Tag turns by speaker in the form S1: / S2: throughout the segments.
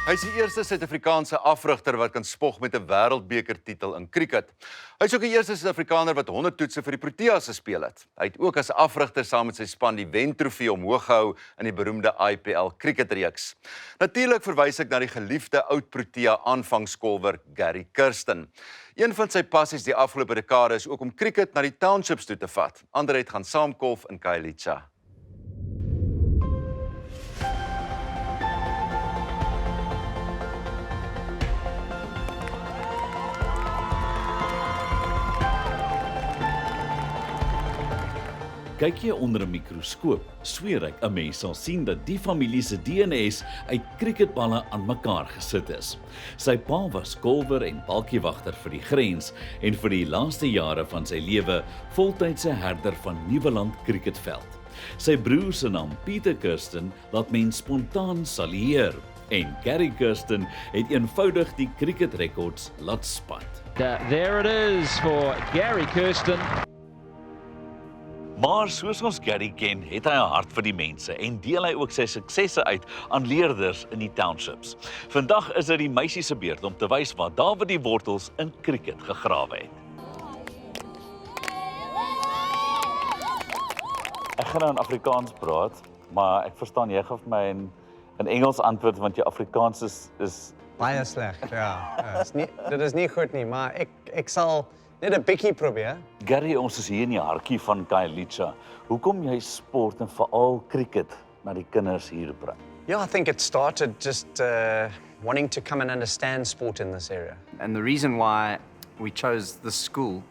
S1: Hy is die eerste Suid-Afrikaanse afrigter wat kan spog met 'n wêreldbekertitel in cricket. Hy is ook die eerste Suid-Afrikaner wat 100 toetse vir die Proteas gespeel het. Hy het ook as afrigter saam met sy span die wentrofee omhoog gehou in die beroemde IPL cricketreeks. Natuurlik verwys ek na die geliefde oud Protea aanvangskolwer KIRSTEN. Een van sy passies die afgelope dekade is ook om cricket na die townships toe te vat. Ander het gaan saamkolf in Kwêla I.
S2: Kyk jy onder 'n mikroskoop, sweer ek 'n mens sal sien dat die familie se DNA's uit cricketballe aan mekaar gesit is. Sy pa was kolwer en balkiewagter vir die grens en vir die laaste jare van sy lewe voltydse herder van Nieuweland cricketveld. Sy broer se naam KIRSTEN laat mens spontaan salieer en KIRSTEN het eenvoudig die cricketrekords laat spat.
S3: There it is for KIRSTEN.
S2: Maar soos ons Gary ken, het hy 'n hart vir die mense en deel hy ook sy suksesse uit aan leerders in die townships. Vandag is dit die meisie se beurt om te wys waar Dawid die wortels in cricket gegrawe het. Ek gaan nou in Afrikaans praat, maar ek verstaan jy gaan vir my in Engels antwoord want jou Afrikaans is
S4: baie sleg, ja. Dit is nie goed nie, maar ek sal net 'n bietjie probeer.
S2: Gary, ons is hier in die hartjie van Kwêla I. Hoekom jy sport en veral cricket na die kinders hier bring?
S4: Yeah, I think it started just wanting to come and understand sport in this area.
S5: And the reason why we chose this school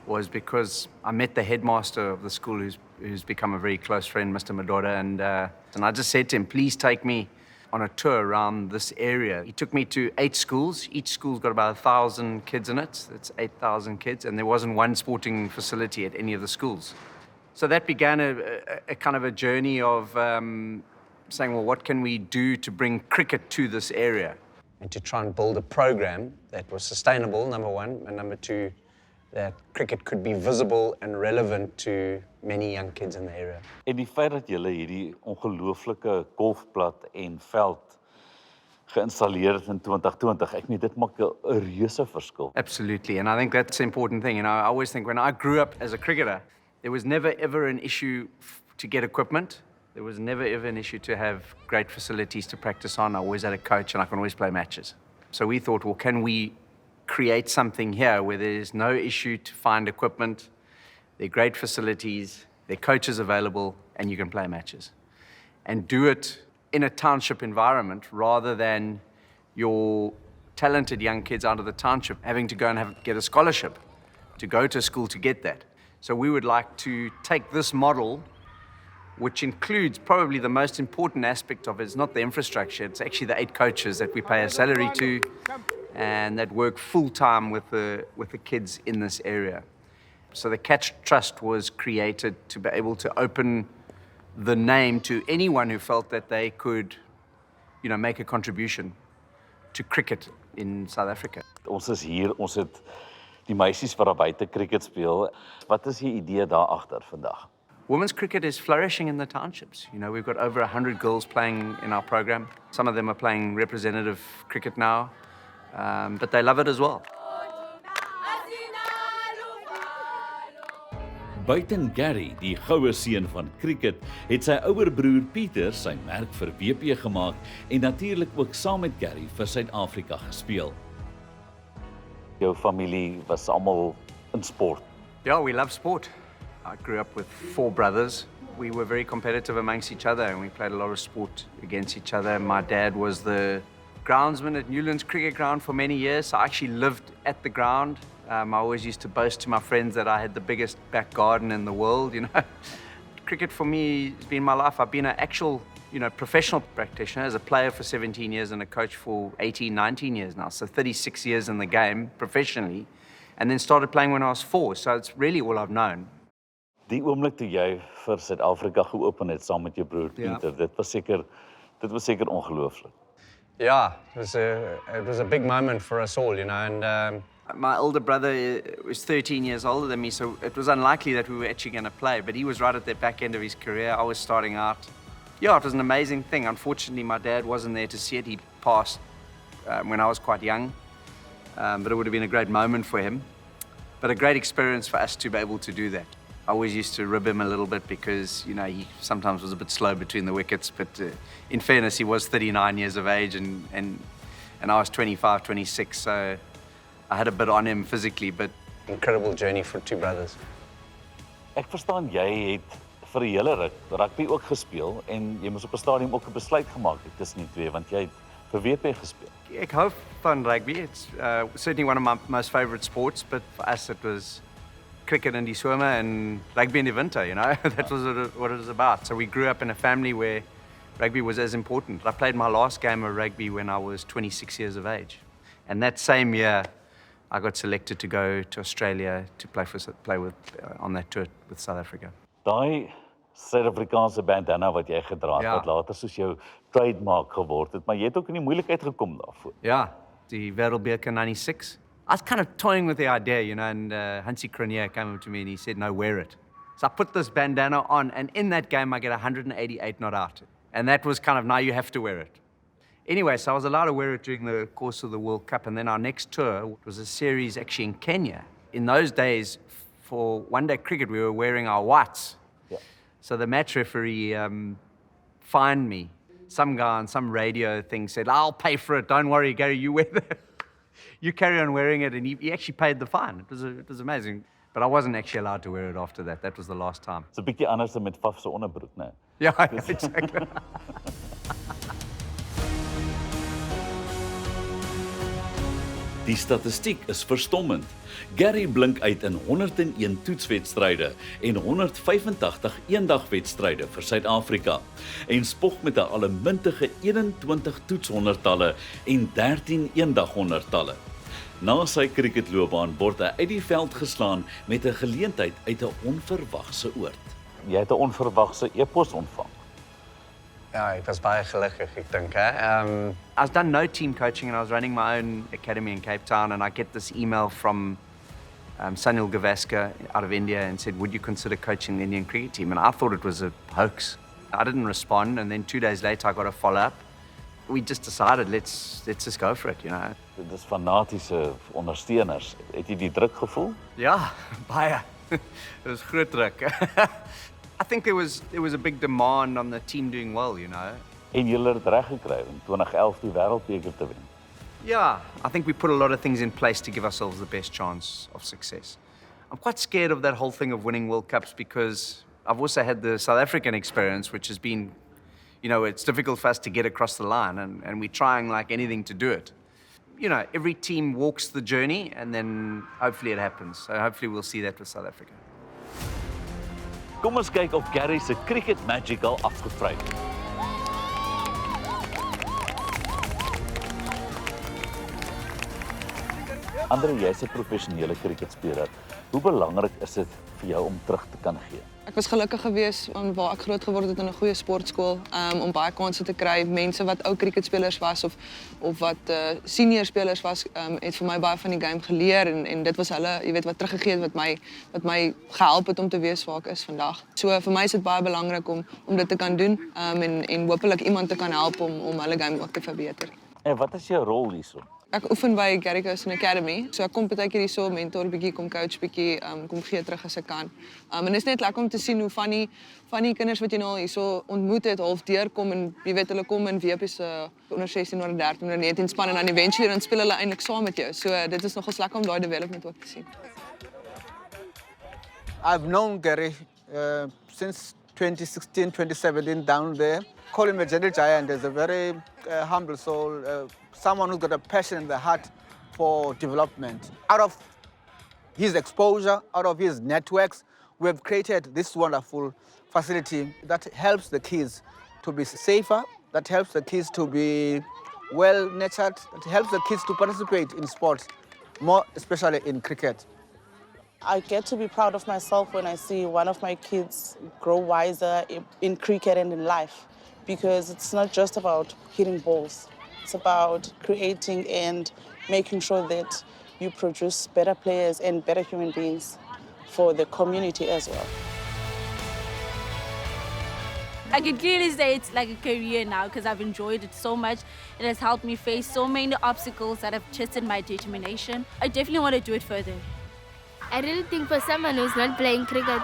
S5: was because I met the headmaster of the school who's become a very close friend, Mr. Madora, and I just said to him, please take me on a tour around this area. He took me to 8 schools. Each school's got about 1,000 kids in it. That's 8,000 kids, and there wasn't one sporting facility at any of the schools. So that began a kind of a journey of saying, well, what can we do to bring cricket to this area?
S4: And to try and build a program that was sustainable, number one, and number two, that cricket could be visible and relevant to many young kids in the area.
S2: En die feit dat julle hierdie ongelooflike golfplat en veld geïnstalleer het in 2020, ek meen dit maak 'n reuse verskil.
S5: Absolutely, and I think that's an important thing. You know, I always think when I grew up as a cricketer, there was never ever an issue to get equipment. There was never ever an issue to have great facilities to practice on. I always had a coach and I can always play matches. So we thought, well, can we create something here where there's no issue to find equipment, there are great facilities, there are coaches available, and you can play matches. And do it in a township environment rather than your talented young kids out of the township having to go and get a scholarship to go to school to get that. So we would like to take this model, which includes probably the most important aspect of it is not the infrastructure, it's actually the 8 coaches that we pay a salary to and that work full-time with the kids in this area. So the Catch Trust was created to be able to open the name to anyone who felt that they could, you know, make a contribution to cricket in South Africa.
S2: Ons is hier, ons het die meisies wat daar buite cricket speel. Wat is die idee daar agter vandag?
S5: Women's cricket is flourishing in the townships. You know, we've got over 100 girls playing in our program. Some of them are playing representative cricket now, but they love it as well.
S2: Buiten Gary, die goue seun van cricket, het sy ouer broer Pieter sy merk vir WP gemaak en natuurlik ook saam met Gary vir Suid-Afrika gespeel. Jou familie was almal in sport.
S5: Yeah, we love sport. I grew up with 4 brothers. We were very competitive amongst each other and we played a lot of sport against each other. My dad was the groundsman at Newlands Cricket Ground for many years. So I actually lived at the ground. I always used to boast to my friends that I had the biggest back garden in the world, you know. Cricket for me has been my life. I've been an actual, you know, professional practitioner as a player for 17 years and a coach for 18, 19 years now. So 36 years in the game professionally and then started playing when I was 4. So it's really all I've known.
S2: Die oomblik toe jy vir Suid-Afrika geopen het saam met jou broer Pieter, dit was seker ongelooflik.
S4: Yeah, it was a big moment for us all, you know, and
S5: my older brother was 13 years older than me, so it was unlikely that we were actually going to play, but he was right at the back end of his career. I was starting out. Yeah, it was an amazing thing. Unfortunately, my dad wasn't there to see it. He passed when I was quite young, but it would have been a great moment for him. But a great experience for us to be able to do that. I always used to rib him a little bit because, you know, he sometimes was a bit slow between the wickets, but in fairness, he was 39 years of age and I was 25, 26, so I had a bit on him physically, but...
S4: Incredible journey for two brothers.
S2: Ek verstaan jy het vir 'n hele ruk rugby ook gespeel en jy moes op 'n stadium ook 'n besluit gemaak het tussen die twee want jy het vir WP gespeel.
S5: Ek hou van rugby. It's certainly one of my most favourite sports, but for us it was cricket in die somer and rugby in die winter, you know. That was what it was about. So we grew up in a family where rugby was as important. I played my last game of rugby when I was 26 years of age. And that same year, I got selected to go to Australia to play with on that tour with South Africa.
S2: Daai Suid-Afrikaanse bandana wat jy gedra het,
S5: Ja.
S2: wat later soos jou trademark geword het, maar jy het ook in die moeilikheid gekom daarvoor.
S5: Yeah, the Wêreldbeker 96. I was kind of toying with the idea, you know, and Hansie Cronje came up to me and he said, no, wear it. So I put this bandana on, and in that game I get 188 not out. And that was kind of, now you have to wear it. Anyway, so I was allowed to wear it during the course of the World Cup, and then our next tour was a series actually in Kenya. In those days, for one-day cricket, we were wearing our whites.
S2: Yeah.
S5: So the match referee fined me. Some guy on some radio thing said, I'll pay for it, don't worry, Gary, you wear that. You carry on wearing it, and he actually paid the fine. It was amazing. But I wasn't actually allowed to wear it after that. That was the last time.
S2: Dit's 'n bietjie anders met Faf se onderbroek, né?
S5: Yeah, exactly.
S2: Die statistiek is verstommend. Gary blink uit in 101 toetswedstryde en 185 eendagwedstryde vir Suid-Afrika en spog met 'n allemintige 21 toetshonderdtalle en 13 eendaghonderdtalle. Na sy cricketloopbaan word hy uit die veld geslaan met 'n geleentheid uit 'n onverwagse oord. Jy het 'n onverwagse e-pos ontvang.
S4: Ja, ek was baie gelukkig, ek dink.
S5: I've done no team coaching and I was running my own academy in Cape Town, and I get this email from Sunil Gavaskar out of India and said, would you consider coaching the Indian cricket team? And I thought it was a hoax. I didn't respond, and then 2 days later I got a follow-up. We just decided, let's just go for it, you know.
S2: Dit is fanatiese ondersteuners. Het jy die druk gevoel?
S5: Yeah, baie. It was groot druk. I think there was a big demand on the team doing well, you know.
S2: En julle het reg gekry om 2011 die wêreldbeker te wen.
S5: Yeah, I think we put a lot of things in place to give ourselves the best chance of success. I'm quite scared of that whole thing of winning World Cups because I've also had the South African experience, which has been, you know, it's difficult for us to get across the line, and we're trying like anything to do it. You know, every team walks the journey and then hopefully it happens. So hopefully we'll see that with South Africa.
S2: Kom ons kyk of Gary se cricket magic al afgevry het. Andre, jy's 'n professionele cricketspeler. Hoe belangrik is dit vir jou om terug te kan gee?
S6: Ek was gelukkig geweest waar ek groot geword het in 'n goeie sportskool om baie kansse te kry. Mense wat ou cricketspelers was of wat senior spelers was, het vir my baie van die game geleer en dit was hulle, jy weet, wat teruggegee het wat my gehelp het om te wees waar ek is vandag. So vir my is dit baie belangrik om dit te kan doen en hopelik iemand te kan help om hulle game ook te verbeter.
S2: En wat is jou rol hierso?
S6: Ek oefen by KIRSTEN Academy, so ek kom partykeer hierso mentor bietjie, kom coach bietjie, kom gee terug as ek kan. En dit is net lekker om te sien hoe van die kinders wat jy nou al hierso ontmoet het, half deurkom en jy weet hulle kom in WP se onder 16, onder 13, onder 19 span en dan eventually dan speel hulle eintlik saam met jou. So dit is nogals lekker om daai development ook te sien.
S7: I've known Gary since 2016, 2017 down there. Call him a gentle giant. He's a very humble soul, someone who's got a passion in the heart for development. Out of his exposure, out of his networks, we have created this wonderful facility that helps the kids to be safer, that helps the kids to be well-nurtured, that helps the kids to participate in sports, more especially in cricket.
S8: I get to be proud of myself when I see one of my kids grow wiser in cricket and in life, because it's not just about hitting balls. It's about creating and making sure that you produce better players and better human beings for the community as well.
S9: I can clearly say it's like a career now because I've enjoyed it so much. It has helped me face so many obstacles that have tested my determination. I definitely want to do it further.
S10: I really think for someone who's not playing cricket,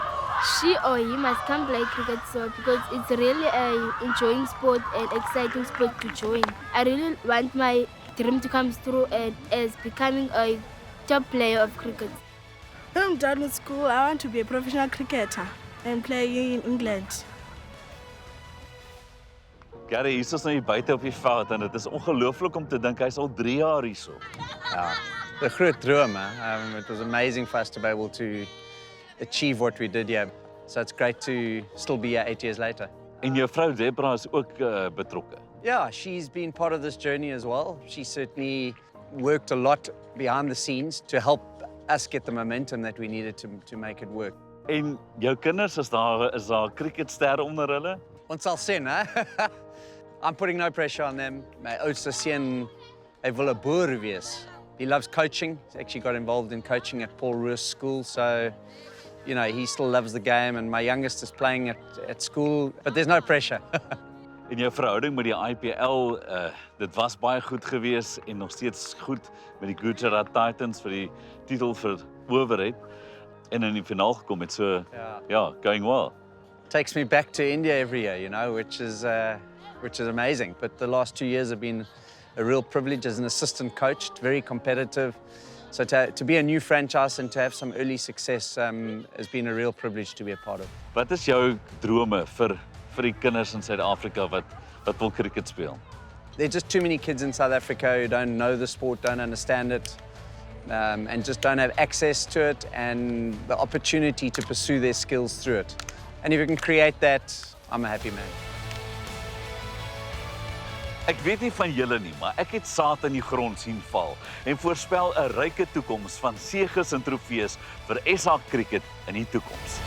S10: she or he must come play cricket because it's really an enjoying sport and exciting sport to join. I really want my dream to come through as becoming a top player of cricket.
S11: When I'm done with school, I want to be a professional cricketer and play in England.
S2: Gary, hier is nou hier buite op die veld en dit is ongelooflik om te dink hy's al 3 jaar hierso.
S5: Ja, 'n groot droom. It was amazing for us to be able to achieve what we did here. So it's great to still be here 8 years later.
S2: En jou vrou Debra is ook betrokke.
S5: Yeah, she's been part of this journey as well. She certainly worked a lot behind the scenes to help us get the momentum that we needed to make it work.
S2: En jou kinders, is daar cricketsterre onder hulle?
S5: Ons sal sien, hè? I'm putting no pressure on them. My oudste seun, hy wil 'n boer wees. He loves coaching. He's actually got involved in coaching at Paul Roos School, so you know, he still loves the game, and my youngest is playing at school, but there's no pressure.
S2: En jou verhouding met die IPL, dit was baie goed gewees en nog steeds goed met die Gujarat Titans vir die titel verower het en in die finaal gekom het, so ja, going well.
S5: Takes me back to India every year, you know, which is amazing. But the last 2 years have been a real privilege as an assistant coach, very competitive. So to be a new franchise and to have some early success has been a real privilege to be a part of.
S2: Wat is jou drome vir die kinders in Suid-Afrika wat wil cricket speel?
S5: There are just too many kids in South Africa who don't know the sport, don't understand it, and just don't have access to it and the opportunity to pursue their skills through it. And if you can create that, I'm a happy man.
S2: Ek weet nie van julle nie, maar ek het saad in die grond sien val en voorspel 'n ryke toekoms van seëges en trofees vir SA Cricket in die toekoms.